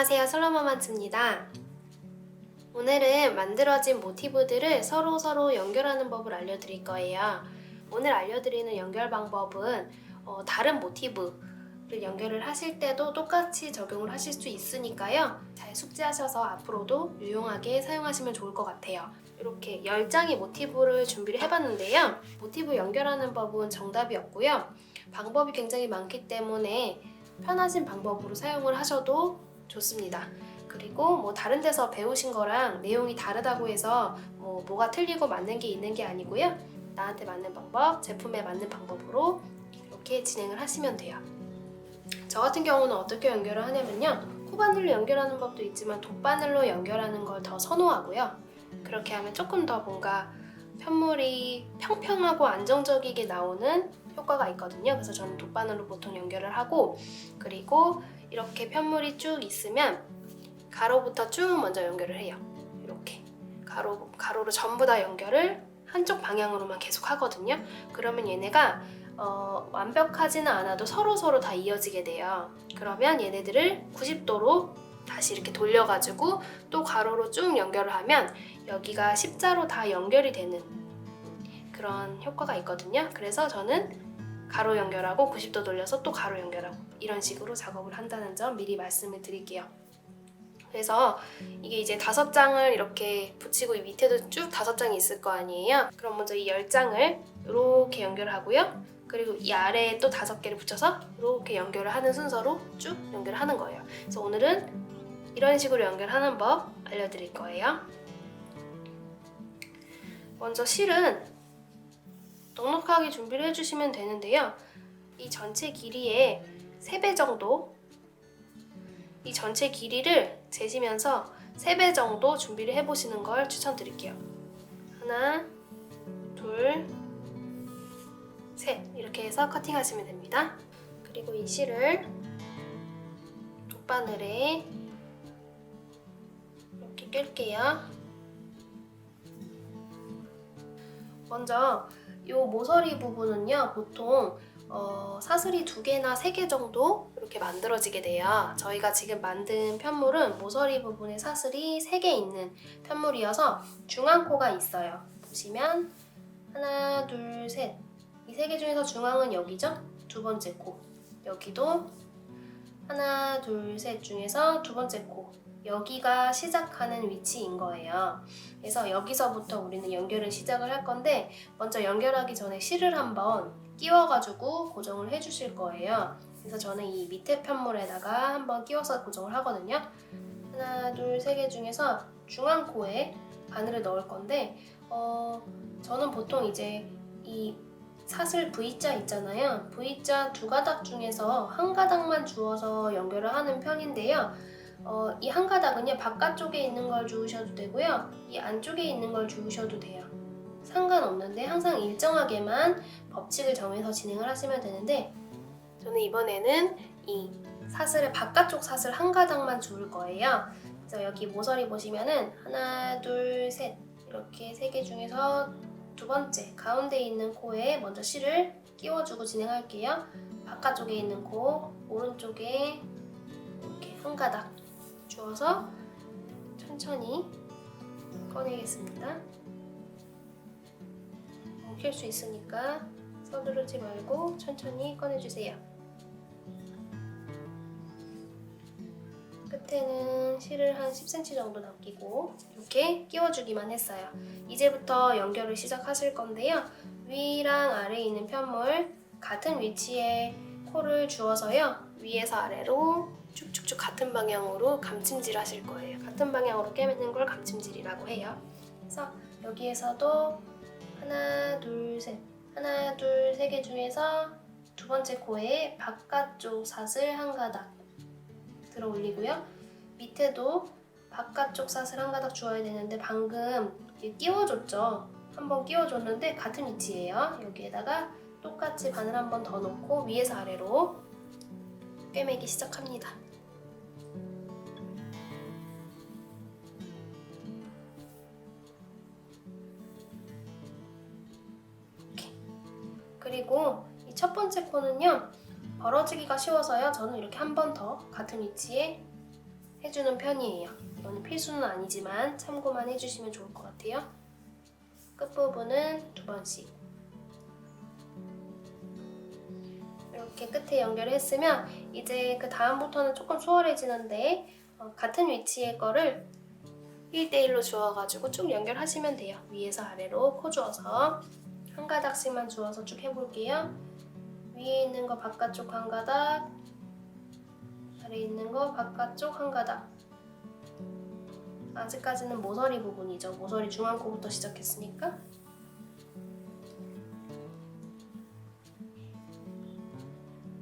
안녕하세요, 슬로머만츠입니다. 오늘은 만들어진 모티브들을 서로 연결하는 법을 알려드릴 거예요. 오늘 알려드리는 연결 방법은 다른 모티브를 연결을 하실 때도 똑같이 적용을 하실 수 있으니까요. 잘 숙지하셔서 앞으로도 유용하게 사용하시면 좋을 것 같아요. 이렇게 10장의 모티브를 준비를 해봤는데요. 모티브 연결하는 법은 정답이 없고요. 방법이 굉장히 많기 때문에 편하신 방법으로 사용을 하셔도 좋습니다. 그리고 뭐 다른 데서 배우신 거랑 내용이 다르다고 해서 뭐가 틀리고 맞는 게 있는 게 아니고요. 나한테 맞는 방법, 제품에 맞는 방법으로 이렇게 진행을 하시면 돼요. 저 같은 경우는 어떻게 연결을 하냐면요. 코바늘로 연결하는 법도 있지만 돗바늘로 연결하는 걸 더 선호하고요. 그렇게 하면 조금 더 뭔가 편물이 평평하고 안정적이게 나오는 효과가 있거든요. 그래서 저는 돗바늘로 보통 연결을 하고, 그리고 이렇게 편물이 쭉 있으면 가로부터 쭉 먼저 연결을 해요. 이렇게 가로로 전부 다 연결을 한쪽 방향으로만 계속 하거든요. 그러면 얘네가 완벽하지는 않아도 서로 다 이어지게 돼요. 그러면 얘네들을 90도로 다시 이렇게 돌려가지고 또 가로로 쭉 연결을 하면 여기가 십자로 다 연결이 되는 그런 효과가 있거든요. 그래서 저는 가로 연결하고 90도 돌려서 또 가로 연결하고 이런 식으로 작업을 한다는 점 미리 말씀을 드릴게요. 그래서 이게 이제 5장을 이렇게 붙이고 이 밑에도 쭉 5장이 있을 거 아니에요. 그럼 먼저 이 10장을 이렇게 연결하고요. 그리고 이 아래에 또 5개를 붙여서 이렇게 연결을 하는 순서로 쭉 연결을 하는 거예요. 그래서 오늘은 이런 식으로 연결하는 법 알려드릴 거예요. 먼저 실은 넉넉하게 준비를 해주시면 되는데요. 이 전체 길이의 3배 정도, 이 전체 길이를 재시면서 3배 정도 준비를 해보시는 걸 추천드릴게요. 하나, 둘, 셋 이렇게 해서 커팅하시면 됩니다. 그리고 이 실을 돗바늘에 이렇게 낄게요. 먼저 이 모서리 부분은요, 보통 사슬이 2개나 3개 정도 이렇게 만들어지게 돼요. 저희가 지금 만든 편물은 모서리 부분에 사슬이 3개 있는 편물이어서 중앙코가 있어요. 보시면 하나, 둘, 셋. 이 3개 중에서 중앙은 여기죠? 2번째 코. 여기도 하나, 둘, 셋 중에서 2번째 코. 여기가 시작하는 위치인 거예요. 그래서 여기서부터 우리는 연결을 시작을 할 건데, 먼저 연결하기 전에 실을 한번 끼워가지고 고정을 해주실 거예요. 그래서 저는 이 밑에 편물에다가 한번 끼워서 고정을 하거든요. 하나, 둘, 3개 중에서 중앙 코에 바늘을 넣을 건데, 저는 보통 이제 이 사슬 V자 있잖아요. V자 2가닥 중에서 한 가닥만 주어서 연결을 하는 편인데요. 이 한 가닥은요, 바깥쪽에 있는 걸 주우셔도 되고요, 이 안쪽에 있는 걸 주우셔도 돼요. 상관없는데 항상 일정하게만 법칙을 정해서 진행을 하시면 되는데, 저는 이번에는 이 사슬의 바깥쪽 사슬 한 가닥만 주울 거예요. 그래서 여기 모서리 보시면은 하나, 둘, 셋 이렇게 3개 중에서 2번째 가운데 있는 코에 먼저 실을 끼워주고 진행할게요. 바깥쪽에 있는 코 오른쪽에 이렇게 한 가닥 주어서 천천히 꺼내겠습니다. 엉킬 수 있으니까 서두르지 말고 천천히 꺼내주세요. 끝에는 실을 한 10cm 정도 남기고 이렇게 끼워주기만 했어요. 이제부터 연결을 시작하실 건데요. 위랑 아래에 있는 편물 같은 위치에 코를 주어서요, 위에서 아래로 쭉쭉쭉 같은 방향으로 감침질 하실 거예요. 같은 방향으로 꿰매는 걸 감침질이라고 해요. 그래서 여기에서도 하나, 둘, 셋, 하나, 둘, 3개 중에서 2번째 코에 바깥쪽 사슬 한 가닥 들어 올리고요. 밑에도 바깥쪽 사슬 한 가닥 주어야 되는데, 방금 끼워줬죠? 한번 끼워줬는데 같은 위치예요. 여기에다가 똑같이 바늘 한 번 더 넣고 위에서 아래로 꿰매기 시작합니다. 이렇게. 그리고 이 첫 번째 코는요, 벌어지기가 쉬워서요, 저는 이렇게 한 번 더 같은 위치에 해주는 편이에요. 이거는 필수는 아니지만 참고만 해주시면 좋을 것 같아요. 끝부분은 2번씩 이렇게 끝에 연결했으면 이제 그 다음부터는 조금 수월해지는데 같은 위치의 거를 1대1로 주어가지고 쭉 연결하시면 돼요. 위에서 아래로 코 주어서 한 가닥씩만 주어서 쭉 해볼게요. 위에 있는 거 바깥쪽 한 가닥, 아래 있는 거 바깥쪽 한 가닥. 아직까지는 모서리 부분이죠. 모서리 중앙코부터 시작했으니까.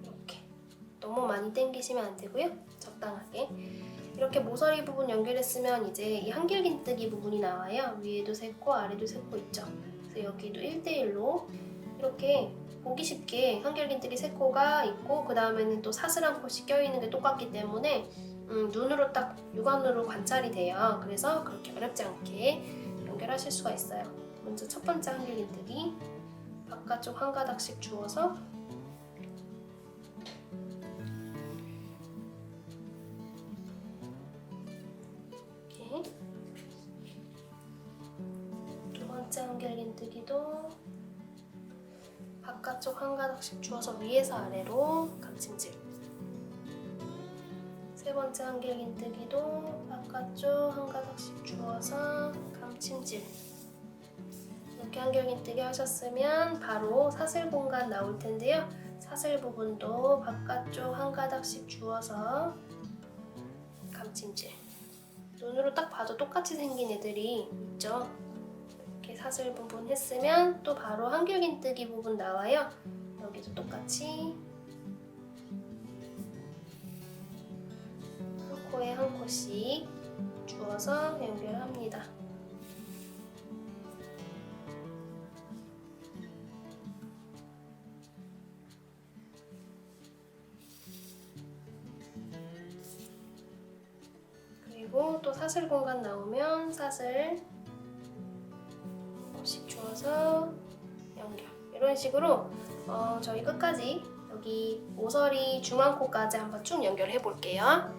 이렇게 너무 많이 당기시면 안 되고요. 적당하게. 이렇게 모서리 부분 연결했으면 이제 이 한길긴뜨기 부분이 나와요. 위에도 3코, 아래도 3코 있죠. 그래서 여기도 1대1로 이렇게 보기 쉽게 한길긴뜨기 3코가 있고 그 다음에는 또 사슬 한 코씩 껴있는 게 똑같기 때문에 눈으로 딱 육안으로 관찰이 돼요. 그래서 그렇게 어렵지 않게 연결하실 수가 있어요. 먼저 첫 번째 한길긴뜨기 바깥쪽 한 가닥씩 주워서 이렇게 두 번째 한길긴뜨기도 바깥쪽 한 가닥씩 주워서 위에서 아래로 감침질. 세 번째 한길긴뜨기도 바깥쪽 한 가닥씩 주워서 감침질. 이렇게 한길긴뜨기 하셨으면 바로 사슬 공간 나올 텐데요. 사슬 부분도 바깥쪽 한 가닥씩 주워서 감침질. 눈으로 딱 봐도 똑같이 생긴 애들이 있죠. 이렇게 사슬 부분 했으면 또 바로 한길긴뜨기 부분 나와요. 여기도 똑같이 한 코에 한 코씩 주워서 연결합니다. 그리고 또 사슬 공간 나오면 사슬 한 코씩 주워서 연결. 이런 식으로 저희 끝까지 여기 모서리 중앙코까지 한번 쭉 연결해 볼게요.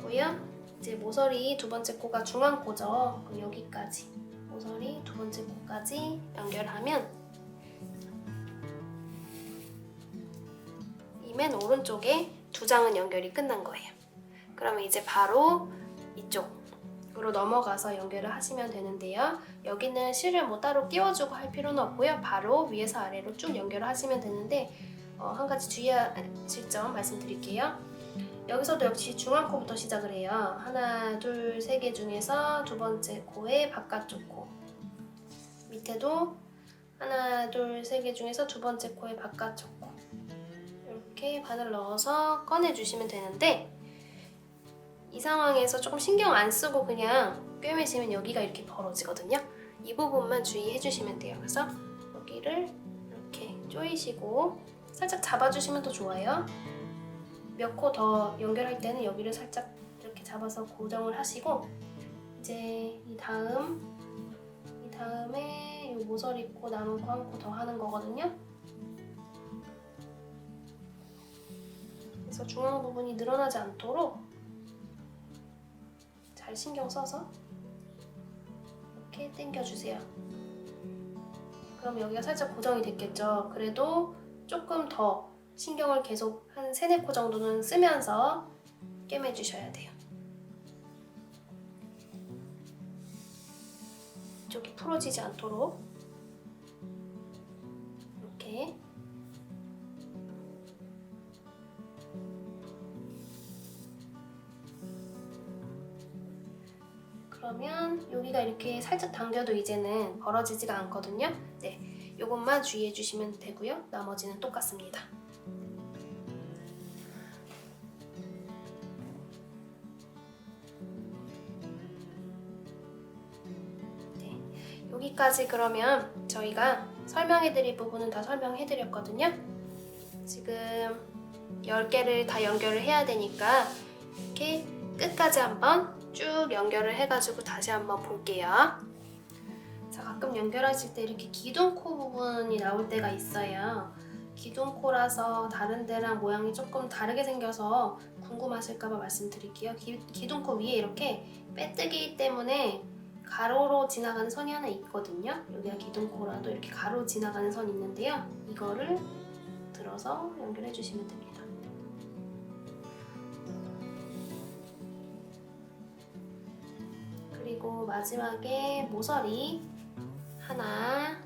고요. 이제 모서리 두 번째 코가 중앙코죠. 그럼 여기까지 모서리 두 번째 코까지 연결하면 이 맨 오른쪽에 두 장은 연결이 끝난 거예요. 그러면 이제 바로 이쪽으로 넘어가서 연결을 하시면 되는데요. 여기는 실을 뭐 따로 끼워주고 할 필요는 없고요. 바로 위에서 아래로 쭉 연결을 하시면 되는데 한 가지 주의하실 점 말씀드릴게요. 여기서도 역시 중앙코부터 시작을 해요. 하나, 둘, 세 개 중에서 두 번째 코의 바깥쪽 코. 밑에도 하나, 둘, 세 개 중에서 두 번째 코의 바깥쪽 코. 이렇게 바늘 넣어서 꺼내주시면 되는데, 이 상황에서 조금 신경 안 쓰고 그냥 꿰매시면 여기가 이렇게 벌어지거든요. 이 부분만 주의해 주시면 돼요. 그래서 여기를 이렇게 조이시고 살짝 잡아주시면 더 좋아요. 몇 코 더 연결할 때는 여기를 살짝 이렇게 잡아서 고정을 하시고, 이제 이 다음에 이 모서리 코 남은 코 한 코 더 하는 거거든요. 그래서 중앙 부분이 늘어나지 않도록 잘 신경 써서 이렇게 당겨주세요. 그럼 여기가 살짝 고정이 됐겠죠? 그래도 조금 더 신경을 계속 한 3, 4코 정도는 쓰면서 꿰매주셔야 돼요. 이쪽이 풀어지지 않도록 이렇게. 그러면 여기가 이렇게 살짝 당겨도 이제는 벌어지지가 않거든요. 네, 이것만 주의해 주시면 되고요. 나머지는 똑같습니다. 네, 여기까지 그러면 저희가 설명해 드릴 부분은 다 설명해 드렸거든요. 지금 10개를 다 연결을 해야 되니까 이렇게 끝까지 한번 쭉 연결을 해가지고 다시 한번 볼게요. 자, 가끔 연결하실 때 이렇게 기둥코 부분이 나올 때가 있어요. 기둥코라서 다른 데랑 모양이 조금 다르게 생겨서 궁금하실까봐 말씀드릴게요. 기둥코 위에 이렇게 빼뜨기 때문에 가로로 지나가는 선이 하나 있거든요. 여기가 기둥코라도 이렇게 가로 지나가는 선이 있는데요. 이거를 들어서 연결해 주시면 됩니다. 그리고 마지막에 모서리 하나,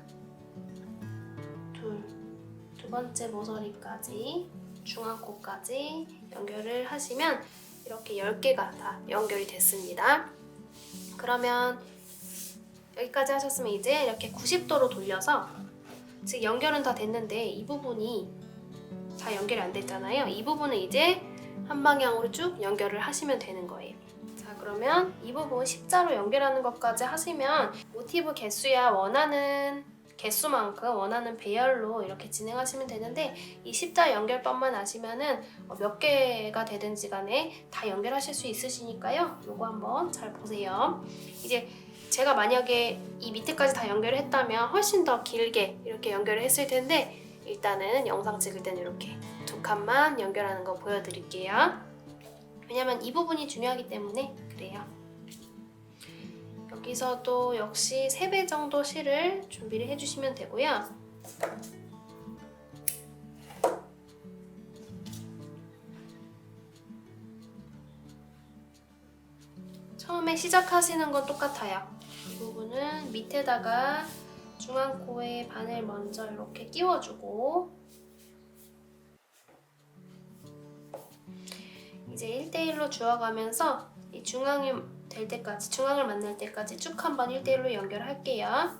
두 번째 모서리까지 중앙코까지 연결을 하시면 이렇게 10개가 다 연결이 됐습니다. 그러면 여기까지 하셨으면 이제 이렇게 90도로 돌려서, 지금 연결은 다 됐는데 이 부분이 다 연결이 안 됐잖아요. 이 부분은 이제 한 방향으로 쭉 연결을 하시면 되는 거예요. 자, 그러면 이 부분 십자로 연결하는 것까지 하시면 모티브 개수야 원하는 개수만큼 원하는 배열로 이렇게 진행하시면 되는데, 이 십자 연결법만 아시면은 몇 개가 되든지 간에 다 연결하실 수 있으시니까요. 요거 한번 잘 보세요. 이제 제가 만약에 이 밑에까지 다 연결을 했다면 훨씬 더 길게 이렇게 연결을 했을 텐데, 일단은 영상 찍을 때는 이렇게 2칸만 연결하는 거 보여드릴게요. 왜냐면 이 부분이 중요하기 때문에 그래요. 여기서도 역시 3배 정도 실을 준비를 해주시면 되고요. 처음에 시작하시는 건 똑같아요. 이 부분은 밑에다가 중앙코에 바늘 먼저 이렇게 끼워주고, 이제 1대1로 주워가면서 이 중앙이 될 때까지, 중앙을 만날 때까지 쭉 한번 1대1로 연결할게요.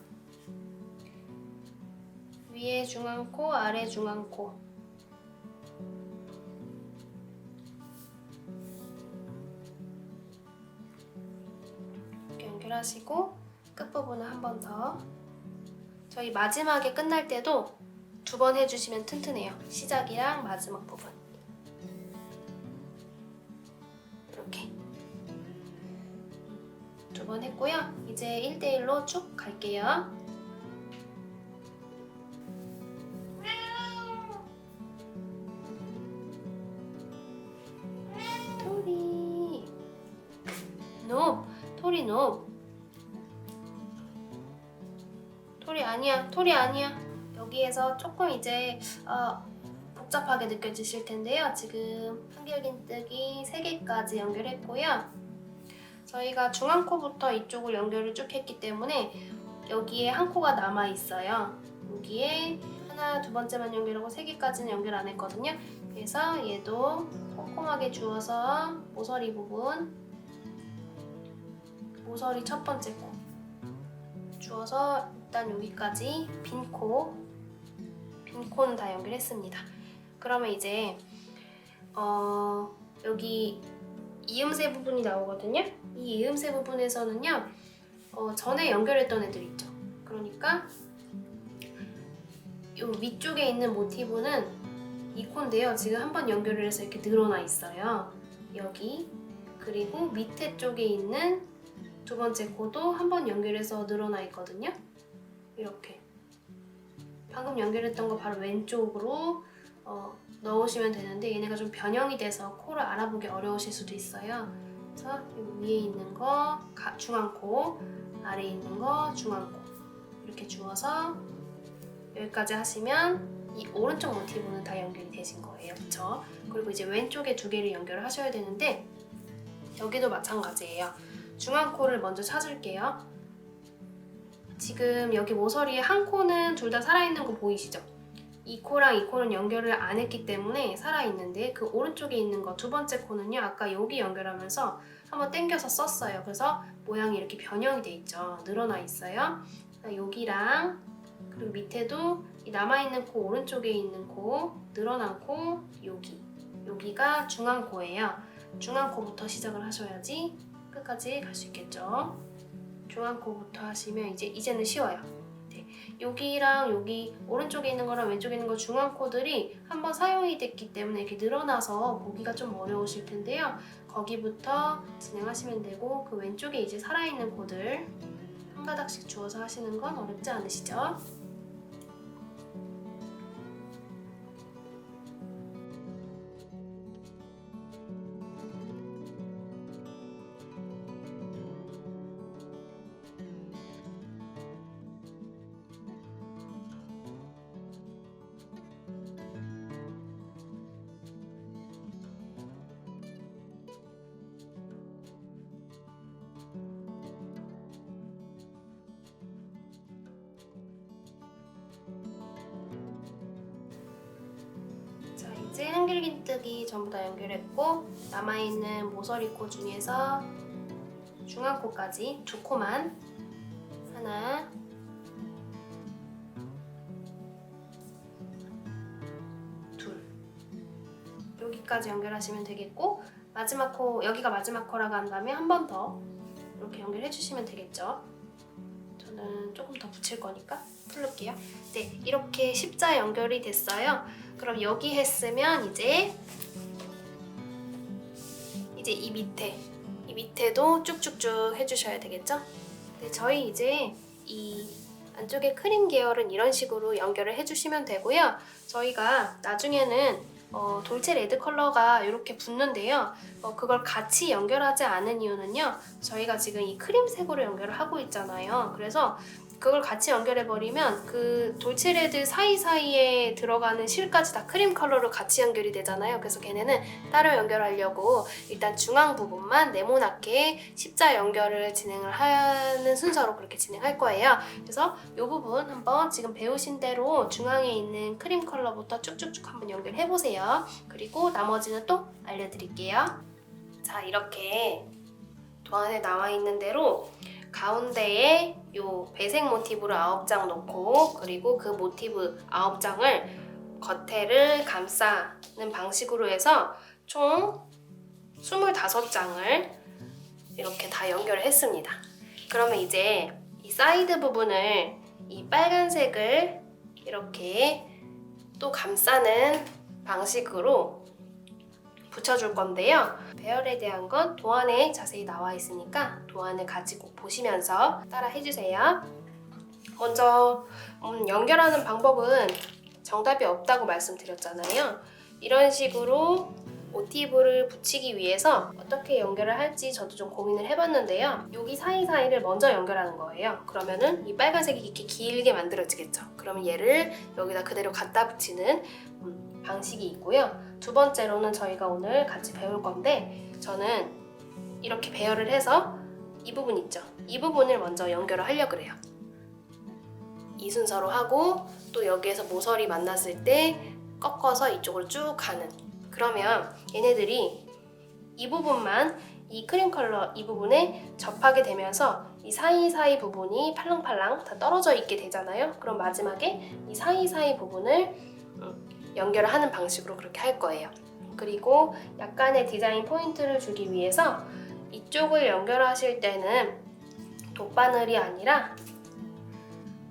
위에 중앙코, 아래 중앙코. 이렇게 연결하시고 끝부분을 한 번 더. 저희 마지막에 끝날 때도 2번 해주시면 튼튼해요. 시작이랑 마지막 부분. 이렇게 2번 했고요. 이제 1대1로 쭉 갈게요. 토리 노, 토리 노. 토리 아니야, 토리 아니야. 여기에서 조금 이제 복잡하게 느껴지실 텐데요. 지금 한길긴뜨기 3개까지 연결했고요. 저희가 중앙코부터 이쪽을 연결을 쭉 했기 때문에 여기에 한 코가 남아 있어요. 여기에 하나, 2번째만 연결하고 3개까지는 연결 안 했거든요. 그래서 얘도 꼼꼼하게 주워서 모서리 부분, 모서리 첫 번째 코 주워서 일단 여기까지 빈 코는 다 연결했습니다. 그러면 이제 여기 이음새 부분이 나오거든요. 이 이음새 부분에서는요, 전에 연결했던 애들 있죠. 그러니까 이 위쪽에 있는 모티브는 이 코인데요. 지금 한번 연결을 해서 이렇게 늘어나 있어요. 여기, 그리고 밑에 쪽에 있는 두 번째 코도 한번 연결해서 늘어나 있거든요. 이렇게 방금 연결했던 거 바로 왼쪽으로 넣으시면 되는데, 얘네가 좀 변형이 돼서 코를 알아보기 어려우실 수도 있어요. 그래서 위에 있는 거 중앙코, 아래에 있는 거 중앙코, 이렇게 주어서 여기까지 하시면 이 오른쪽 모티브는 다 연결이 되신 거예요. 그쵸? 그리고 이제 왼쪽에 두 개를 연결을 하셔야 되는데, 여기도 마찬가지예요. 중앙코를 먼저 찾을게요. 지금 여기 모서리에 한 코는 둘 다 살아있는 거 보이시죠? 이 코랑 이 코는 연결을 안 했기 때문에 살아있는데, 그 오른쪽에 있는 거 두 번째 코는요, 아까 여기 연결하면서 한번 당겨서 썼어요. 그래서 모양이 이렇게 변형이 돼 있죠. 늘어나 있어요. 여기랑 그리고 밑에도 이 남아있는 코, 오른쪽에 있는 코, 늘어난 코, 여기가 중앙코예요. 중앙코부터 시작을 하셔야지 끝까지 갈 수 있겠죠. 중앙코부터 하시면 이제는 쉬워요. 네. 여기랑 여기 오른쪽에 있는 거랑 왼쪽에 있는 거 중앙코들이 한번 사용이 됐기 때문에 이렇게 늘어나서 보기가 좀 어려우실 텐데요. 거기부터 진행하시면 되고, 그 왼쪽에 이제 살아있는 코들 한 가닥씩 주워서 하시는 건 어렵지 않으시죠? 이제 한길긴뜨기 전부 다 연결했고, 남아있는 모서리코 중에서 중앙코까지 두 코만 하나, 둘, 여기까지 연결하시면 되겠고, 마지막 코, 여기가 마지막 코라고 한다면 한 번 더 이렇게 연결해 주시면 되겠죠. 저는 조금 더 붙일 거니까 풀을게요. 네, 이렇게 십자 연결이 됐어요. 그럼 여기 했으면 이제 이 밑에도 쭉쭉쭉 해주셔야 되겠죠? 네, 저희 이제 이 안쪽에 크림 계열은 이런 식으로 연결을 해주시면 되고요. 저희가 나중에는 돌체 레드 컬러가 이렇게 붙는데요. 그걸 같이 연결하지 않은 이유는요, 저희가 지금 이 크림색으로 연결을 하고 있잖아요. 그래서 그걸 같이 연결해버리면 그 돌체 레드 사이사이에 들어가는 실까지 다 크림 컬러로 같이 연결이 되잖아요. 그래서 걔네는 따로 연결하려고 일단 중앙 부분만 네모나게 십자 연결을 진행을 하는 순서로 그렇게 진행할 거예요. 그래서 이 부분 한번 지금 배우신 대로 중앙에 있는 크림 컬러부터 쭉쭉쭉 한번 연결해보세요. 그리고 나머지는 또 알려드릴게요. 자, 이렇게 도안에 나와 있는 대로 가운데에 요 배색 모티브를 9장 놓고, 그리고 그 모티브 9장을 겉에를 감싸는 방식으로 해서 총 25장을 이렇게 다 연결을 했습니다. 그러면 이제 이 사이드 부분을 이 빨간색을 이렇게 또 감싸는 방식으로 붙여줄 건데요. 배열에 대한 건 도안에 자세히 나와 있으니까 도안을 같이 꼭 보시면서 따라 해주세요. 먼저 연결하는 방법은 정답이 없다고 말씀드렸잖아요. 이런 식으로 모티브를 붙이기 위해서 어떻게 연결을 할지 저도 좀 고민을 해봤는데요. 여기 사이사이를 먼저 연결하는 거예요. 그러면은 이 빨간색이 이렇게 길게 만들어지겠죠. 그러면 얘를 여기다 그대로 갖다 붙이는 방식이 있고요. 두 번째로는 저희가 오늘 같이 배울 건데, 저는 이렇게 배열을 해서 이 부분 있죠? 이 부분을 먼저 연결을 하려고 그래요. 이 순서로 하고, 또 여기에서 모서리 만났을 때 꺾어서 이쪽으로 쭉 가는, 그러면 얘네들이 이 부분만 이 크림 컬러 이 부분에 접하게 되면서 이 사이사이 부분이 팔랑팔랑 다 떨어져 있게 되잖아요. 그럼 마지막에 이 사이사이 부분을 연결을 하는 방식으로 그렇게 할 거예요. 그리고 약간의 디자인 포인트를 주기 위해서 이쪽을 연결하실 때는 돗바늘이 아니라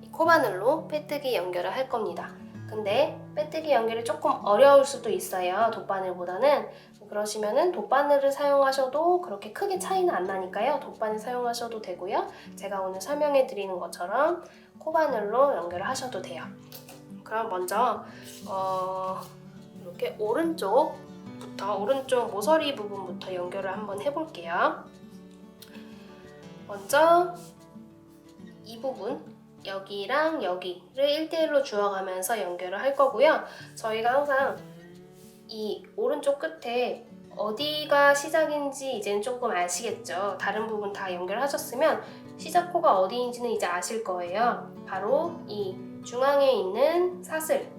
이 코바늘로 빼뜨기 연결을 할 겁니다. 근데 빼뜨기 연결이 조금 어려울 수도 있어요. 돗바늘보다는. 그러시면은 돗바늘을 사용하셔도 그렇게 크게 차이는 안 나니까요. 돗바늘 사용하셔도 되고요. 제가 오늘 설명해 드리는 것처럼 코바늘로 연결을 하셔도 돼요. 그럼 먼저 이렇게 오른쪽 모서리 부분부터 연결을 한번 해볼게요. 먼저 이 부분, 여기랑 여기를 1대1로 주워가면서 연결을 할 거고요. 저희가 항상 이 오른쪽 끝에 어디가 시작인지 이제는 조금 아시겠죠? 다른 부분 다 연결하셨으면 시작코가 어디인지는 이제 아실 거예요. 바로 이 중앙에 있는 사슬,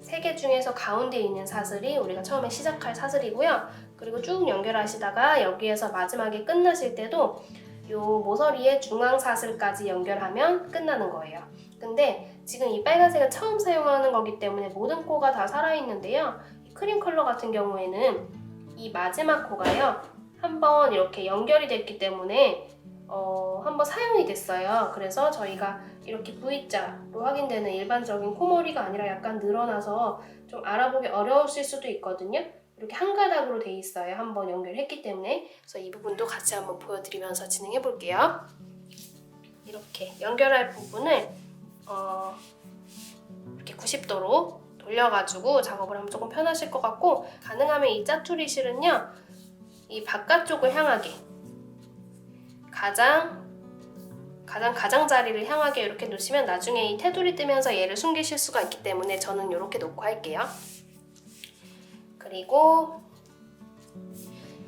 3개 중에서 가운데 있는 사슬이 우리가 처음에 시작할 사슬이고요. 그리고 쭉 연결하시다가 여기에서 마지막에 끝나실 때도 이 모서리의 중앙 사슬까지 연결하면 끝나는 거예요. 근데 지금 이 빨간색은 처음 사용하는 거기 때문에 모든 코가 다 살아있는데요. 이 크림 컬러 같은 경우에는 이 마지막 코가요. 한번 이렇게 연결이 됐기 때문에 한번 사용이 됐어요. 그래서 저희가 이렇게 V자로 확인되는 일반적인 코머리가 아니라 약간 늘어나서 좀 알아보기 어려우실 수도 있거든요. 이렇게 한 가닥으로 돼 있어요. 한번 연결했기 때문에. 그래서 이 부분도 같이 한번 보여드리면서 진행해 볼게요. 이렇게 연결할 부분을 이렇게 90도로 돌려가지고 작업을 하면 조금 편하실 것 같고, 가능하면 이 짜투리 실은요, 이 바깥쪽을 향하게 가장자리를 향하게 이렇게 놓으시면 나중에 이 테두리 뜨면서 얘를 숨기실 수가 있기 때문에 저는 이렇게 놓고 할게요. 그리고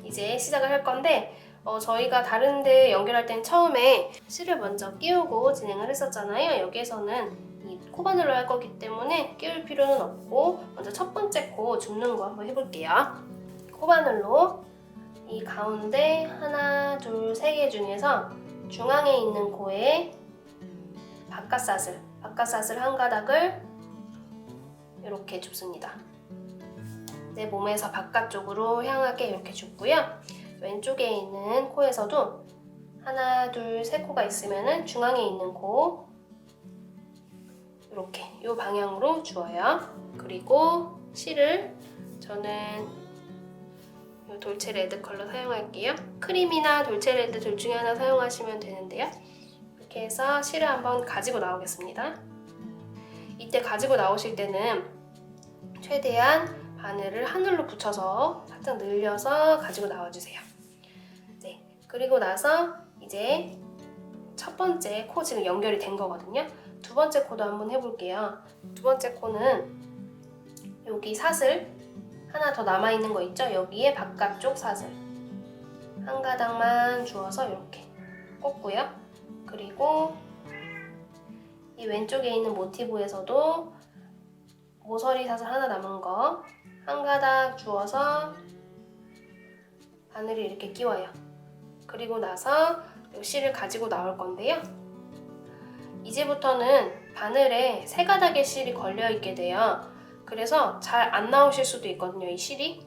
이제 시작을 할 건데 저희가 다른 데 연결할 땐 처음에 실을 먼저 끼우고 진행을 했었잖아요. 여기에서는 이 코바늘로 할 거기 때문에 끼울 필요는 없고 먼저 첫 번째 코 줍는 거 한번 해볼게요. 코바늘로 이 가운데 하나, 둘, 세 개 중에서 중앙에 있는 코에 바깥사슬 한 가닥을 이렇게 줍습니다. 내 몸에서 바깥쪽으로 향하게 이렇게 줍고요. 왼쪽에 있는 코에서도 하나, 둘, 세 코가 있으면 중앙에 있는 코 이렇게 이 방향으로 주어요. 그리고 실을 저는 이 돌체 레드 컬러 사용할게요. 크림이나 돌체 레드 둘 중에 하나 사용하시면 되는데요. 이렇게 해서 실을 한번 가지고 나오겠습니다. 이때 가지고 나오실 때는 최대한 바늘을 하늘로 붙여서 살짝 늘려서 가지고 나와주세요. 네, 그리고 나서 이제 첫 번째 코 지금 연결이 된 거거든요. 두 번째 코도 한번 해볼게요. 두 번째 코는 여기 사슬 하나 더 남아있는 거 있죠? 여기에 바깥쪽 사슬 한 가닥만 주어서 이렇게 꽂고요. 그리고 이 왼쪽에 있는 모티브에서도 모서리 사슬 하나 남은 거 한 가닥 주어서 바늘을 이렇게 끼워요. 그리고 나서 이 실을 가지고 나올 건데요. 이제부터는 바늘에 3가닥의 실이 걸려 있게 돼요. 그래서 잘 안 나오실 수도 있거든요. 이 실이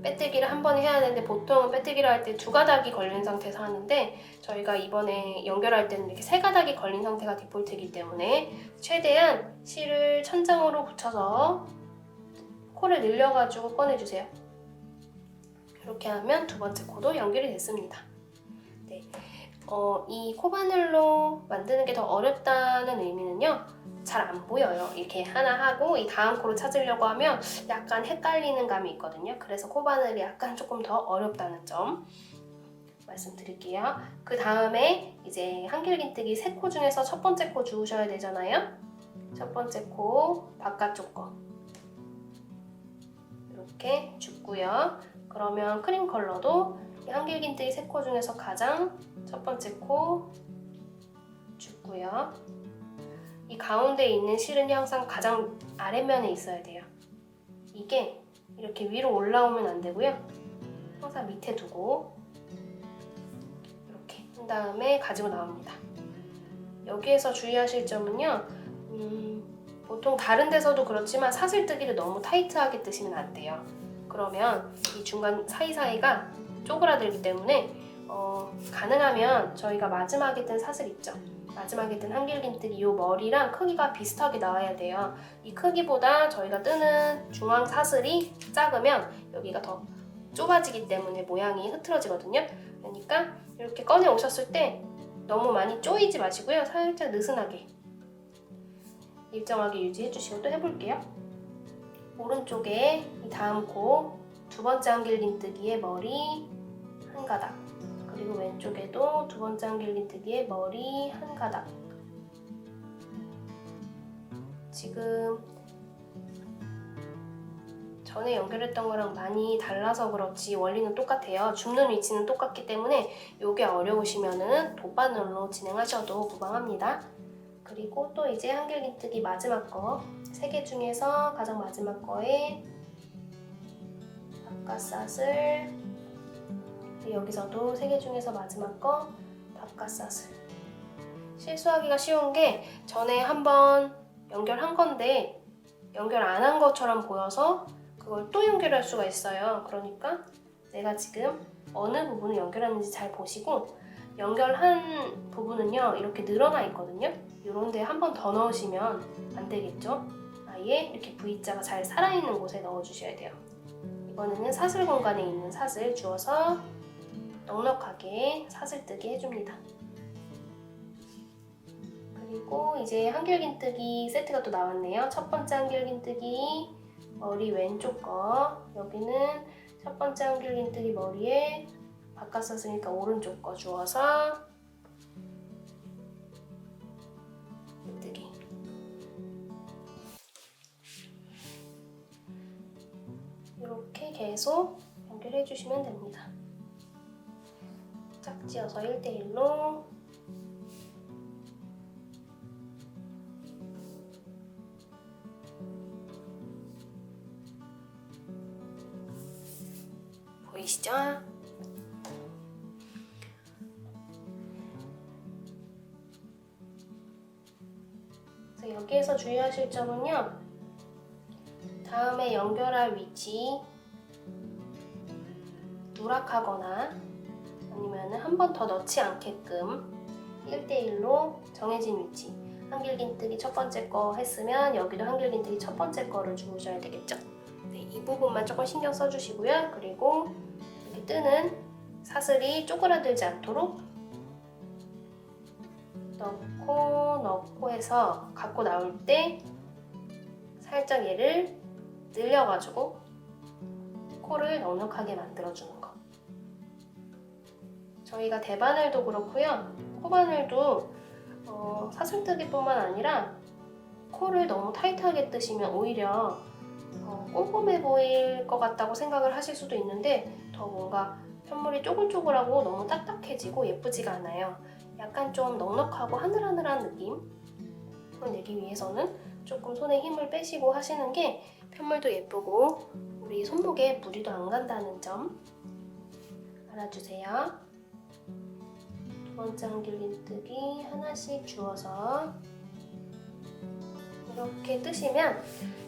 빼뜨기를 한 번 해야 하는데 보통은 빼뜨기를 할 때 2가닥이 걸린 상태에서 하는데 저희가 이번에 연결할 때는 이렇게 3가닥이 걸린 상태가 디폴트이기 때문에 최대한 실을 천장으로 붙여서 코를 늘려가지고 꺼내주세요. 이렇게 하면 두 번째 코도 연결이 됐습니다. 네. 이 코바늘로 만드는 게 더 어렵다는 의미는요, 잘 안 보여요. 이렇게 하나 하고 이 다음 코를 찾으려고 하면 약간 헷갈리는 감이 있거든요. 그래서 코바늘이 약간 조금 더 어렵다는 점 말씀드릴게요. 그 다음에 이제 한길긴뜨기 3코 중에서 첫 번째 코 주우셔야 되잖아요. 첫 번째 코 바깥쪽 거 이렇게 줍고요. 그러면 크림 컬러도 이 한길긴뜨기 3코 중에서 가장 첫 번째 코 줍고요. 이 가운데 있는 실은 항상 가장 아랫면에 있어야 돼요. 이게 이렇게 위로 올라오면 안 되고요. 항상 밑에 두고 이렇게 한 다음에 가지고 나옵니다. 여기에서 주의하실 점은요. 보통 다른 데서도 그렇지만 사슬뜨기를 너무 타이트하게 뜨시면 안 돼요. 그러면 이 중간 사이사이가 쪼그라들기 때문에 가능하면 저희가 마지막에 뜬 사슬 있죠? 마지막에 뜬 한길긴뜨기 이 머리랑 크기가 비슷하게 나와야 돼요. 이 크기보다 저희가 뜨는 중앙 사슬이 작으면 여기가 더 좁아지기 때문에 모양이 흐트러지거든요. 그러니까 이렇게 꺼내 오셨을 때 너무 많이 조이지 마시고요. 살짝 느슨하게 일정하게 유지해 주시고 또 해볼게요. 오른쪽에 이 다음 코 두 번째 한길긴뜨기의 머리 한 가닥, 그리고 왼쪽에도 두 번째 한길긴뜨기의 머리 한 가닥. 지금 전에 연결했던 거랑 많이 달라서 그렇지 원리는 똑같아요. 줍는 위치는 똑같기 때문에 이게 어려우시면은 돗바늘로 진행하셔도 무방합니다. 그리고 또 이제 한길긴뜨기 마지막 거, 3개 중에서 가장 마지막 거에 바깥사슬, 여기서도 3개 중에서 마지막 거 바깥사슬. 실수하기가 쉬운 게 전에 한번 연결한 건데 연결 안 한 것처럼 보여서 그걸 또 연결할 수가 있어요. 그러니까 내가 지금 어느 부분을 연결하는지 잘 보시고, 연결한 부분은요 이렇게 늘어나 있거든요. 이런 데 한 번 더 넣으시면 안 되겠죠? 아예 이렇게 V자가 잘 살아있는 곳에 넣어주셔야 돼요. 이번에는 사슬 공간에 있는 사슬 주어서 넉넉하게 사슬뜨기 해줍니다. 그리고 이제 한길긴뜨기 세트가 또 나왔네요. 첫 번째 한길긴뜨기 머리 왼쪽 거, 여기는 첫 번째 한길긴뜨기 머리에 바깥사슬이니까 오른쪽 거 주어서 뜨기. 이렇게 계속 연결해 주시면 됩니다. 짝지어서 1대1로 보이시죠? 그래서 여기에서 주의하실 점은요, 다음에 연결할 위치 누락하거나 아니면 한 번 더 넣지 않게끔 1대1로 정해진 위치, 한길긴뜨기 첫 번째 거 했으면 여기도 한길긴뜨기 첫 번째 거를 주무셔야 되겠죠? 네, 이 부분만 조금 신경 써주시고요. 그리고 이렇게 뜨는 사슬이 쪼그라들지 않도록 넣고 해서 갖고 나올 때 살짝 얘를 늘려가지고 코를 넉넉하게 만들어주는 거. 저희가 대바늘도 그렇고요, 코바늘도 사슬뜨기뿐만 아니라 코를 너무 타이트하게 뜨시면 오히려 꼼꼼해 보일 것 같다고 생각을 하실 수도 있는데 더 뭔가 편물이 쪼글쪼글하고 너무 딱딱해지고 예쁘지가 않아요. 약간 좀 넉넉하고 하늘하늘한 느낌을 내기 위해서는 조금 손에 힘을 빼시고 하시는 게 편물도 예쁘고 우리 손목에 무리도 안 간다는 점 알아주세요. 두 번째 한길긴뜨기 하나씩 주워서 이렇게 뜨시면,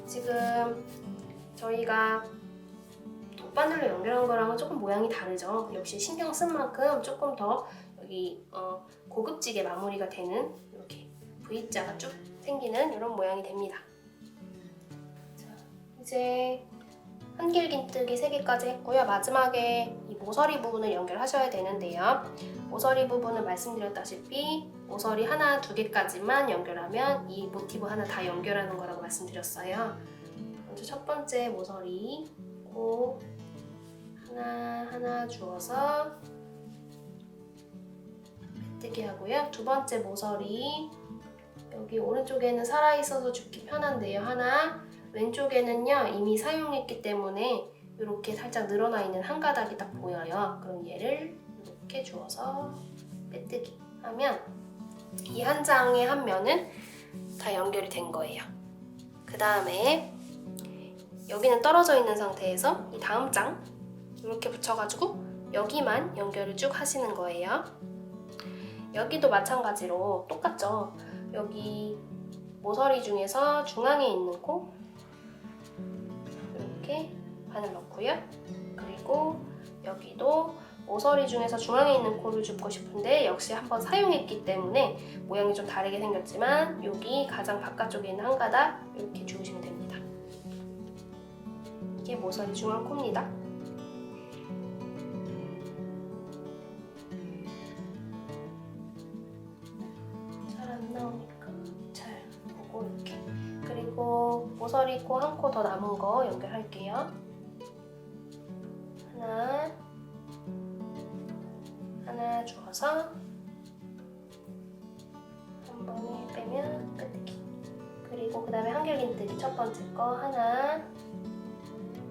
지금 저희가 돗바늘로 연결한 거랑은 조금 모양이 다르죠. 역시 신경 쓴 만큼 조금 더 여기 고급지게 마무리가 되는 이렇게 V자가 쭉 생기는 이런 모양이 됩니다. 자, 이제 한길긴뜨기 3개까지 했고요. 마지막에 이 모서리 부분을 연결하셔야 되는데요. 모서리 부분은 말씀드렸다시피 모서리 하나, 2개까지만 연결하면 이 모티브 하나 다 연결하는 거라고 말씀드렸어요. 먼저 첫 번째 모서리 코 하나 주어서 빼뜨기 하고요. 두 번째 모서리 여기 오른쪽에는 살아있어서 줍기 편한데요. 하나, 왼쪽에는요 이미 사용했기 때문에 이렇게 살짝 늘어나 있는 한 가닥이 딱 보여요. 그럼 얘를 이렇게 주어서 빼뜨기 하면 이 한 장의 한 면은 다 연결이 된 거예요. 그 다음에 여기는 떨어져 있는 상태에서 이 다음 장 이렇게 붙여가지고 여기만 연결을 쭉 하시는 거예요. 여기도 마찬가지로 똑같죠. 여기 모서리 중에서 중앙에 있는 코 이렇게 바늘 넣고요. 그리고 여기도 모서리 중에서 중앙에 있는 코를 줍고 싶은데 역시 한번 사용했기 때문에 모양이 좀 다르게 생겼지만 여기 가장 바깥쪽에 있는 한 가닥 이렇게 주우시면 됩니다. 이게 모서리 중앙 코입니다. 잘 안 나오니까 잘 보고 이렇게. 그리고 모서리 코 한 코 더 남은 거 연결할게요. 하나 주어서 한 번에 빼면 빼뜨기. 그리고 그 다음에 한결긴뜨기 첫 번째 거 하나,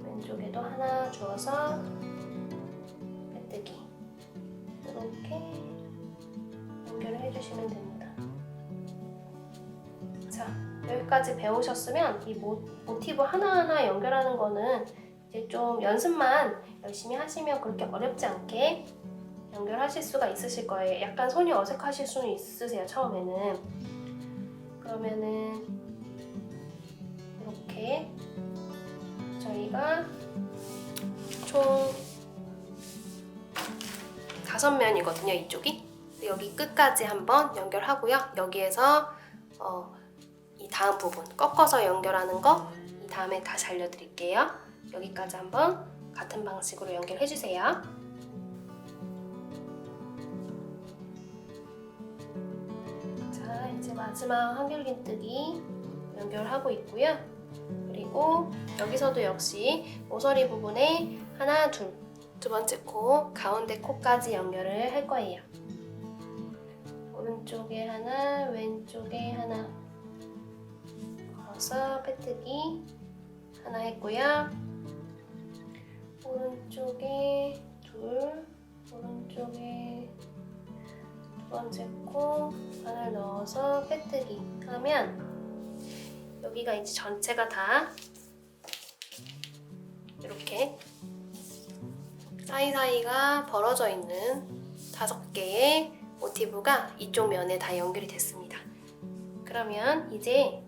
왼쪽에도 하나 주어서 빼뜨기. 이렇게 연결을 해주시면 됩니다. 자, 여기까지 배우셨으면 이 모티브 하나하나 연결하는 거는 이제 좀 연습만 열심히 하시면 그렇게 어렵지 않게 연결하실 수가 있으실 거예요. 약간 손이 어색하실 수는 있으세요, 처음에는. 그러면은 이렇게 저희가 총 5면이거든요, 이쪽이. 여기 끝까지 한번 연결하고요. 여기에서 이 다음 부분 꺾어서 연결하는 거 이 다음에 다시 알려드릴게요. 여기까지 한번 같은 방식으로 연결해주세요. 자, 이제 마지막 한결긴뜨기 연결하고 있고요. 그리고 여기서도 역시 모서리 부분에 하나, 둘, 두 번째 코, 가운데 코까지 연결을 할 거예요. 오른쪽에 하나, 왼쪽에 하나 걸어서 빼뜨기 하나 했고요. 오른쪽에 둘, 오른쪽에 두 번째 코 바늘 넣어서 빼뜨기 하면 여기가 이제 전체가 다 이렇게 사이사이가 벌어져 있는 5개의 모티브가 이쪽 면에 다 연결이 됐습니다. 그러면 이제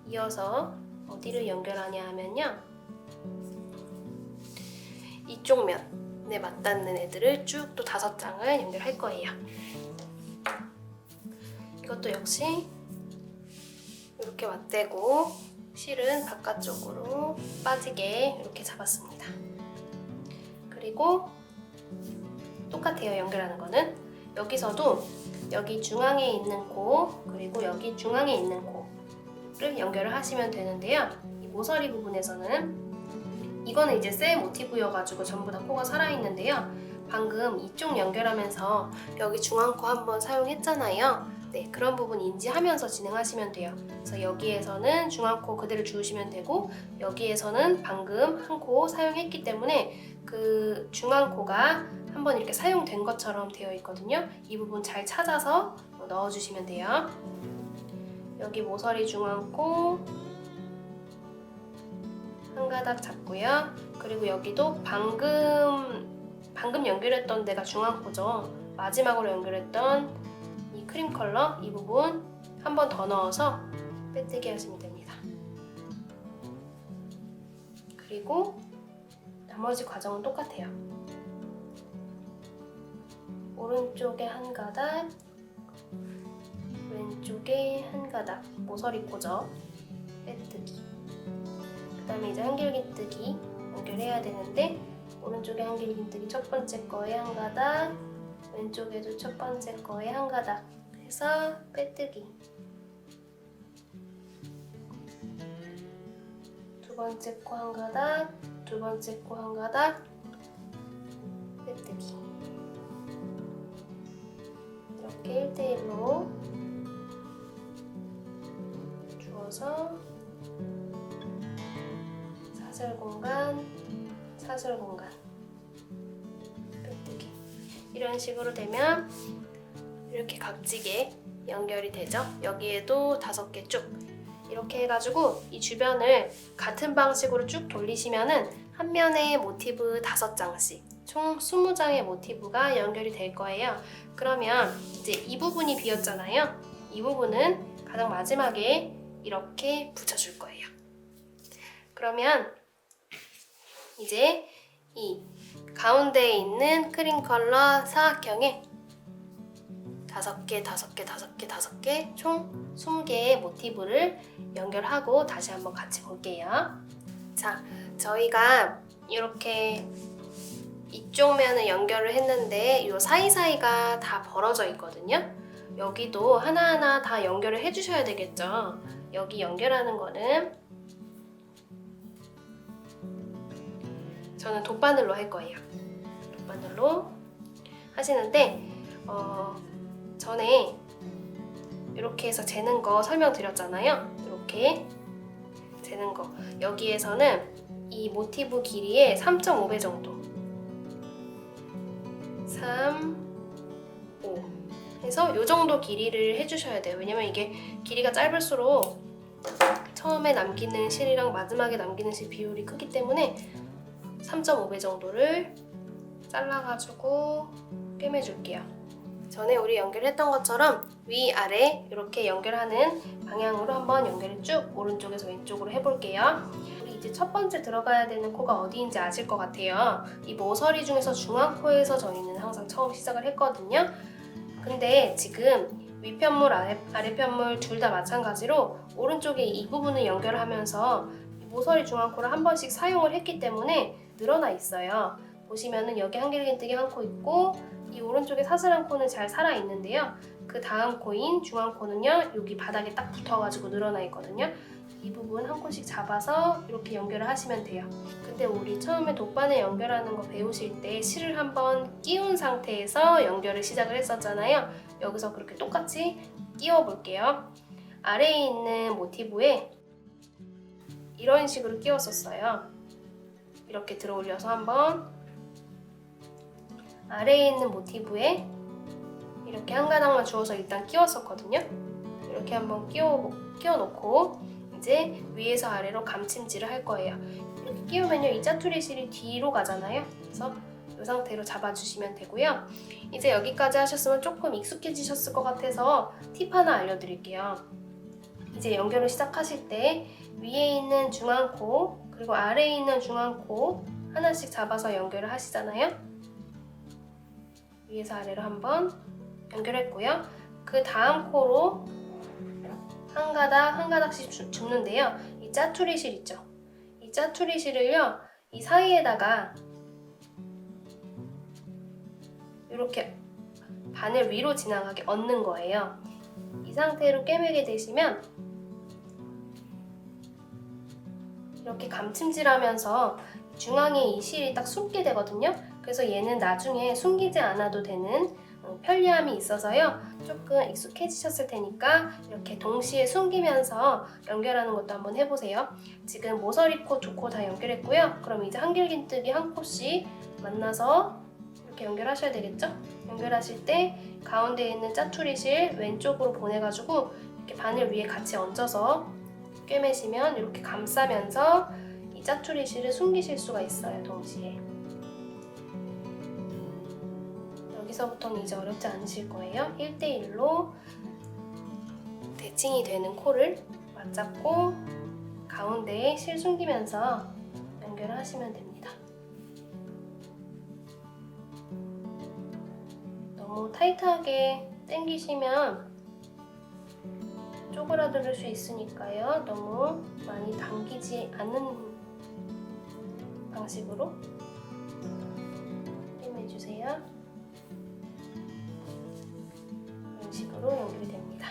이어서 어디를 연결하냐 하면요. 이쪽 면에 맞닿는 애들을 쭉 또 5장을 연결할 거예요. 이것도 역시 이렇게 맞대고 실은 바깥쪽으로 빠지게 이렇게 잡았습니다. 그리고 똑같아요, 연결하는 거는. 여기서도 여기 중앙에 있는 코 그리고 여기 중앙에 있는 코를 연결을 하시면 되는데요. 이 모서리 부분에서는 이거는 이제 새 모티브여가지고 전부 다 코가 살아있는데요. 방금 이쪽 연결하면서 여기 중앙 코 한번 사용했잖아요. 네, 그런 부분 인지하면서 진행하시면 돼요. 그래서 여기에서는 중앙 코 그대로 주우시면 되고 여기에서는 방금 한 코 사용했기 때문에 그 중앙 코가 한번 이렇게 사용된 것처럼 되어 있거든요. 이 부분 잘 찾아서 넣어주시면 돼요. 여기 모서리 중앙 코 한 가닥 잡고요. 그리고 여기도 방금 연결했던 데가 중앙 코죠. 마지막으로 연결했던 이 크림 컬러 이 부분 한 번 더 넣어서 빼뜨기 하시면 됩니다. 그리고 나머지 과정은 똑같아요. 오른쪽에 한 가닥, 왼쪽에 한 가닥, 모서리 코죠. 빼뜨기. 그 다음에 이제 한길긴뜨기 연결해야 되는데 오른쪽에 한길긴뜨기 첫 번째 거에 한 가닥, 왼쪽에도 첫 번째 거에 한 가닥 해서 빼뜨기. 두 번째 코 한 가닥, 두 번째 코 한 가닥, 빼뜨기. 이렇게 1대1로 주어서 사슬 공간, 사슬 공간, 빼뜨기. 이런 식으로 되면 이렇게 각지게 연결이 되죠. 여기에도 5개 쭉 이렇게 해가지고 이 주변을 같은 방식으로 쭉 돌리시면은 한 면에 모티브 5장씩 총 20장의 모티브가 연결이 될 거예요. 그러면 이제 이 부분이 비었잖아요. 이 부분은 가장 마지막에 이렇게 붙여줄 거예요. 그러면 이제 이 가운데에 있는 크림 컬러 사각형에 5개, 5개, 5개, 5개 총 20개의 모티브를 연결하고 다시 한번 같이 볼게요. 자, 저희가 이렇게 이쪽 면을 연결을 했는데 이 사이사이가 다 벌어져 있거든요. 여기도 하나하나 다 연결을 해주셔야 되겠죠. 여기 연결하는 거는 저는 돗바늘로 할 거예요. 돗바늘로 하시는데 전에 이렇게 해서 재는 거 설명드렸잖아요. 이렇게 재는 거. 여기에서는 이 모티브 길이의 3.5배 정도. 3, 5 해서 이 정도 길이를 해주셔야 돼요. 왜냐면 이게 길이가 짧을수록 처음에 남기는 실이랑 마지막에 남기는 실 비율이 크기 때문에 3.5배 정도를 잘라가지고 꿰매줄게요. 전에 우리 연결했던 것처럼 위아래 이렇게 연결하는 방향으로 한번 연결을 쭉 오른쪽에서 왼쪽으로 해볼게요. 우리 이제 첫 번째 들어가야 되는 코가 어디인지 아실 것 같아요. 이 모서리 중에서 중앙코에서 저희는 항상 처음 시작을 했거든요. 근데 지금 위편물, 아래편물 둘 다 마찬가지로 오른쪽에 이 부분을 연결하면서 모서리 중앙코를 한 번씩 사용을 했기 때문에 늘어나 있어요. 보시면은 여기 한길긴뜨기 한 코 있고 이 오른쪽에 사슬한 코는 잘 살아 있는데요. 그 다음 코인 중앙코는요, 여기 바닥에 딱 붙어가지고 늘어나 있거든요. 이 부분 한 코씩 잡아서 이렇게 연결을 하시면 돼요. 근데 우리 처음에 돗바늘 연결하는 거 배우실 때 실을 한번 끼운 상태에서 연결을 시작을 했었잖아요. 여기서 그렇게 똑같이 끼워 볼게요. 아래에 있는 모티브에 이런 식으로 끼웠었어요. 이렇게 들어 올려서 한번 아래에 있는 모티브에 이렇게 한 가닥만 주워서 일단 끼웠었거든요. 이렇게 한번 끼워놓고 이제 위에서 아래로 감침질을 할 거예요. 이렇게 끼우면요, 이 짜투리 실이 뒤로 가잖아요. 그래서 이 상태로 잡아주시면 되고요. 이제 여기까지 하셨으면 조금 익숙해지셨을 것 같아서 팁 하나 알려드릴게요. 이제 연결을 시작하실 때 위에 있는 중앙코 그리고 아래에 있는 중앙코 하나씩 잡아서 연결을 하시잖아요. 위에서 아래로 한번 연결했고요. 그 다음 코로 한 가닥 한 가닥씩 줍는데요. 이 짜투리 실 있죠? 이 짜투리 실을요, 이 사이에다가 이렇게 바늘 위로 지나가게 얹는 거예요. 이 상태로 꿰매게 되시면 이렇게 감침질하면서 중앙에 이 실이 딱 숨게 되거든요. 그래서 얘는 나중에 숨기지 않아도 되는 편리함이 있어서요. 조금 익숙해지셨을 테니까 이렇게 동시에 숨기면서 연결하는 것도 한번 해보세요. 지금 모서리 코 두 코 다 연결했고요. 그럼 이제 한길긴뜨기 한 코씩 만나서 이렇게 연결하셔야 되겠죠? 연결하실 때 가운데에 있는 짜투리 실 왼쪽으로 보내가지고 이렇게 바늘 위에 같이 얹어서 꿰매시면 이렇게 감싸면서 이 짜투리 실을 숨기실 수가 있어요. 동시에. 여기서부터는 이제 어렵지 않으실 거예요. 1대1로 대칭이 되는 코를 맞잡고 가운데에 실 숨기면서 연결을 하시면 됩니다. 너무 타이트하게 당기시면 쪼그라들 수 있으니까요. 너무 많이 당기지 않는 방식으로 꿰매주세요. 이런 식으로 연결이 됩니다.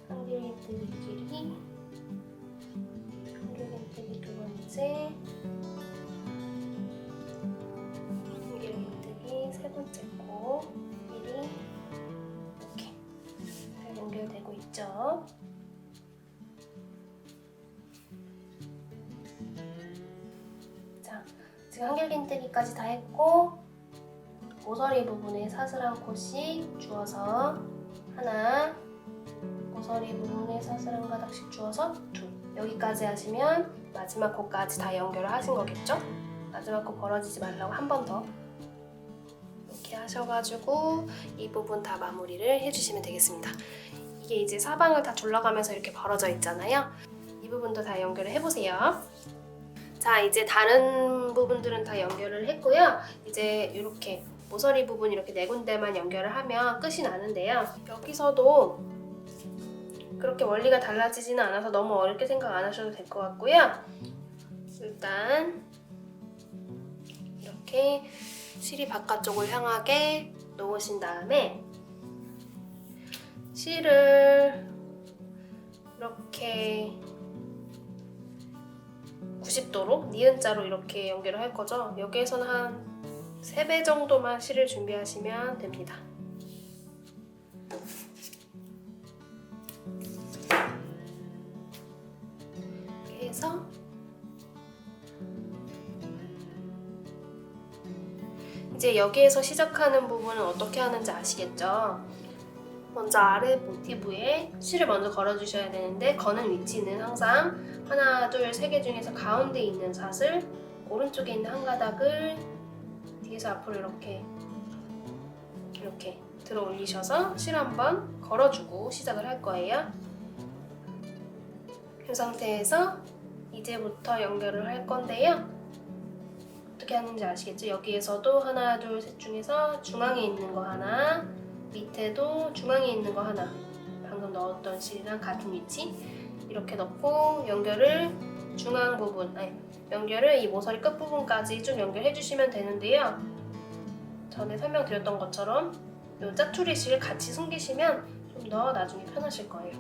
한길긴뜨기 길이, 한길긴뜨기 두 번째, 한길긴뜨기 세 번째 코 길이 이렇게 잘 연결되고 있죠. 자, 지금 한길긴뜨기까지 다 했고 모서리 부분에 사슬한 코씩 주어서 하나, 모서리 부분에 사슬 한 가닥씩 주어서 둘, 여기까지 하시면 마지막 코까지 다 연결을 하신 거겠죠? 마지막 코 벌어지지 말라고 한 번 더 이렇게 하셔가지고 이 부분 다 마무리를 해주시면 되겠습니다. 이게 이제 사방을 다 둘러가면서 이렇게 벌어져 있잖아요. 이 부분도 다 연결을 해보세요. 자, 이제 다른 부분들은 다 연결을 했고요. 이제 이렇게 모서리 부분 이렇게 네 군데만 연결을 하면 끝이 나는데요. 여기서도 그렇게 원리가 달라지지는 않아서 너무 어렵게 생각 안 하셔도 될 것 같고요. 일단 이렇게 실이 바깥쪽을 향하게 놓으신 다음에 실을 이렇게 90도로 니은자로 이렇게 연결을 할 거죠. 여기에서는 한 3배 정도만 실을 준비하시면 됩니다. 이렇게 해서 이제 여기에서 시작하는 부분은 어떻게 하는지 아시겠죠? 먼저 아래 모티브에 실을 먼저 걸어주셔야 되는데 거는 위치는 항상 하나, 둘, 세 개 중에서 가운데 있는 삿을 오른쪽에 있는 한 가닥을 뒤에서 앞으로 이렇게 들어 올리셔서 실 한번 걸어주고 시작을 할 거예요. 이 상태에서 이제부터 연결을 할 건데요. 어떻게 하는지 아시겠죠? 여기에서도 하나, 둘, 셋 중에서 중앙에 있는 거 하나, 밑에도 중앙에 있는 거 하나, 방금 넣었던 실이랑 같은 위치 이렇게 넣고 연결을 중앙 부분, 연결을 이 모서리 끝 부분까지 쭉 연결해 주시면 되는데요. 전에 설명드렸던 것처럼 이 짜투리 실을 같이 숨기시면 좀 더 나중에 편하실 거예요.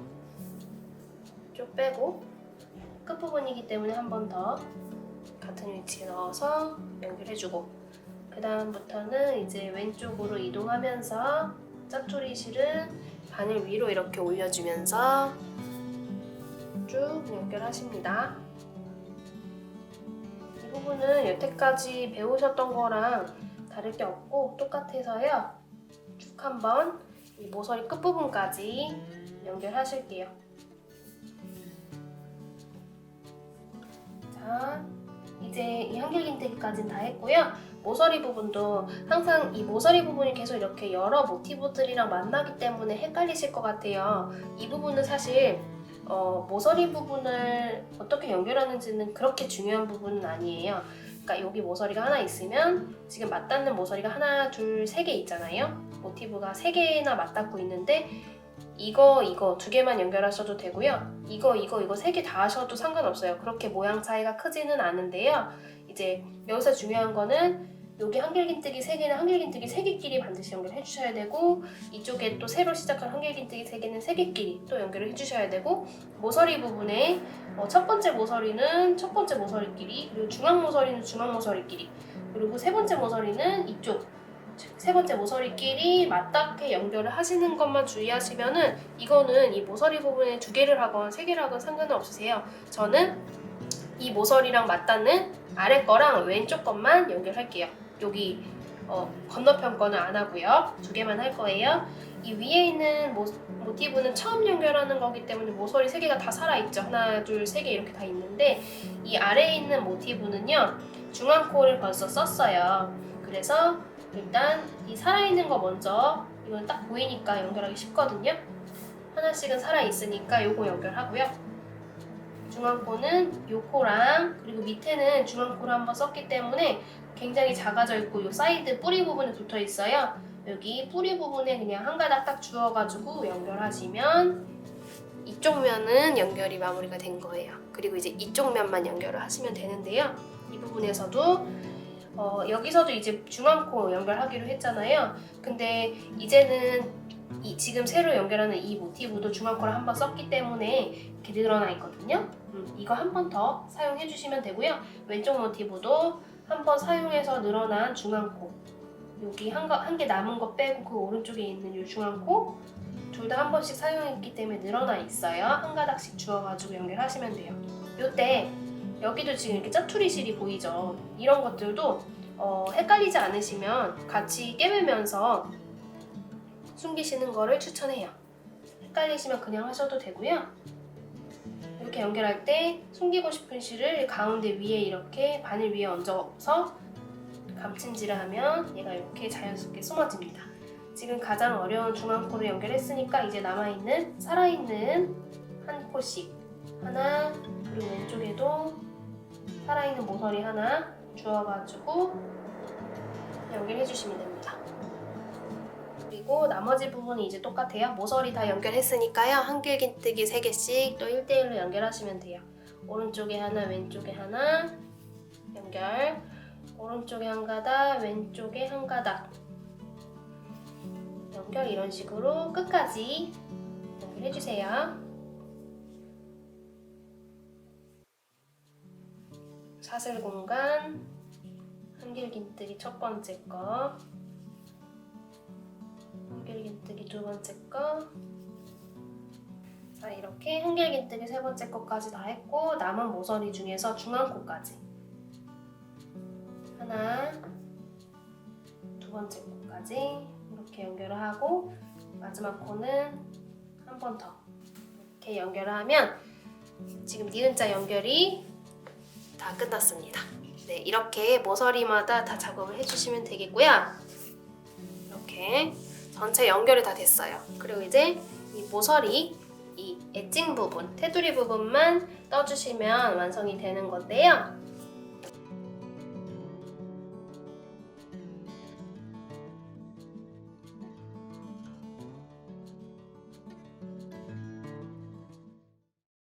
쭉 빼고 끝 부분이기 때문에 한 번 더 같은 위치에 넣어서 연결해주고 그 다음부터는 이제 왼쪽으로 이동하면서 짜투리 실은 바늘 위로 이렇게 올려주면서 쭉 연결하십니다. 이 부분은 여태까지 배우셨던 거랑 다를 게 없고 똑같아서요. 쭉 한번 이 모서리 끝부분까지 연결하실게요. 자, 이제 이 한길긴뜨기까지는 다 했고요. 모서리 부분도 항상 이 모서리 부분이 계속 이렇게 여러 모티브들이랑 만나기 때문에 헷갈리실 것 같아요. 이 부분은 사실 모서리 부분을 어떻게 연결하는지는 그렇게 중요한 부분은 아니에요. 그러니까 여기 모서리가 하나 있으면 지금 맞닿는 모서리가 하나, 둘, 세 개 있잖아요. 모티브가 3개나 맞닿고 있는데 이거 두 개만 연결하셔도 되고요. 이거 세 개 다 하셔도 상관없어요. 그렇게 모양 차이가 크지는 않은데요. 이제 여기서 중요한 거는 여기 한길긴뜨기 3개는 한길긴뜨기 3개끼리 반드시 연결해 주셔야 되고 이쪽에 또 새로 시작한 한길긴뜨기 3개는 3개끼리 또 연결을 해주셔야 되고 모서리 부분에 첫 번째 모서리는 첫 번째 모서리끼리 그리고 중앙 모서리는 중앙 모서리끼리 그리고 세 번째 모서리는 이쪽 세 번째 모서리끼리 맞닿게 연결을 하시는 것만 주의하시면은 이거는 이 모서리 부분에 2개를 하건 3개를 하건 상관은 없으세요. 저는 이 모서리랑 맞닿는 아래 거랑 왼쪽 것만 연결할게요. 여기 건너편 거는 안 하고요. 2개만 할 거예요. 이 위에 있는 모티브는 처음 연결하는 거기 때문에 모서리 3개가 다 살아있죠. 하나, 둘, 3개 이렇게 다 있는데 이 아래에 있는 모티브는요. 중앙 코를 벌써 썼어요. 그래서 일단 이 살아있는 거 먼저 이건 딱 보이니까 연결하기 쉽거든요. 하나씩은 살아있으니까 요거 연결하고요. 중앙코는 요 코랑 그리고 밑에는 중앙코를 한번 썼기 때문에 굉장히 작아져 있고 요 사이드 뿌리 부분에 붙어 있어요. 여기 뿌리 부분에 그냥 한 가닥 딱 주워가지고 연결하시면 이쪽 면은 연결이 마무리가 된 거예요. 그리고 이제 이쪽 면만 연결을 하시면 되는데요. 이 부분에서도 여기서도 이제 중앙코 연결하기로 했잖아요. 근데 이제는 지금 새로 연결하는 이 모티브도 중앙코를 한번 썼기 때문에 이렇게 늘어나 있거든요. 이거 한 번 더 사용해 주시면 되고요. 왼쪽 모티브도 한 번 사용해서 늘어난 중앙코 여기 한 개 남은 거 빼고 그 오른쪽에 있는 이 중앙코 둘 다 한 번씩 사용했기 때문에 늘어나 있어요. 한 가닥씩 주워가지고 연결하시면 돼요. 요때 여기도 지금 이렇게 짜투리 실이 보이죠? 이런 것들도 헷갈리지 않으시면 같이 깨매면서 숨기시는 거를 추천해요. 헷갈리시면 그냥 하셔도 되고요. 이렇게 연결할 때 숨기고 싶은 실을 가운데 위에 이렇게 바늘 위에 얹어서 감침질을 하면 얘가 이렇게 자연스럽게 숨어집니다. 지금 가장 어려운 중앙코를 연결했으니까 이제 남아있는 살아있는 한 코씩 하나, 그리고 왼쪽에도 살아있는 모서리 하나 주워가지고 연결해 주시면 됩니다. 그리고 나머지 부분이 이제 똑같아요. 모서리 다 연결했으니까요. 한길긴뜨기 3개씩 또 1대1로 연결하시면 돼요. 오른쪽에 하나, 왼쪽에 하나 연결, 오른쪽에 한 가닥, 왼쪽에 한 가닥 연결. 이런 식으로 끝까지 연결해주세요. 사슬 공간, 한길긴뜨기 첫 번째 거, 한길긴뜨기 두 번째 거. 자, 이렇게 한길긴뜨기 세 번째 거까지 다 했고 남은 모서리 중에서 중앙코까지 하나, 두 번째 코까지 이렇게 연결을 하고 마지막 코는 한 번 더 이렇게 연결을 하면 지금 니은자 연결이 다 끝났습니다. 네, 이렇게 모서리마다 다 작업을 해주시면 되겠고요. 이렇게 전체 연결이 다 됐어요. 그리고 이제 이 모서리, 이 엣징 부분, 테두리 부분만 떠주시면 완성이 되는 건데요.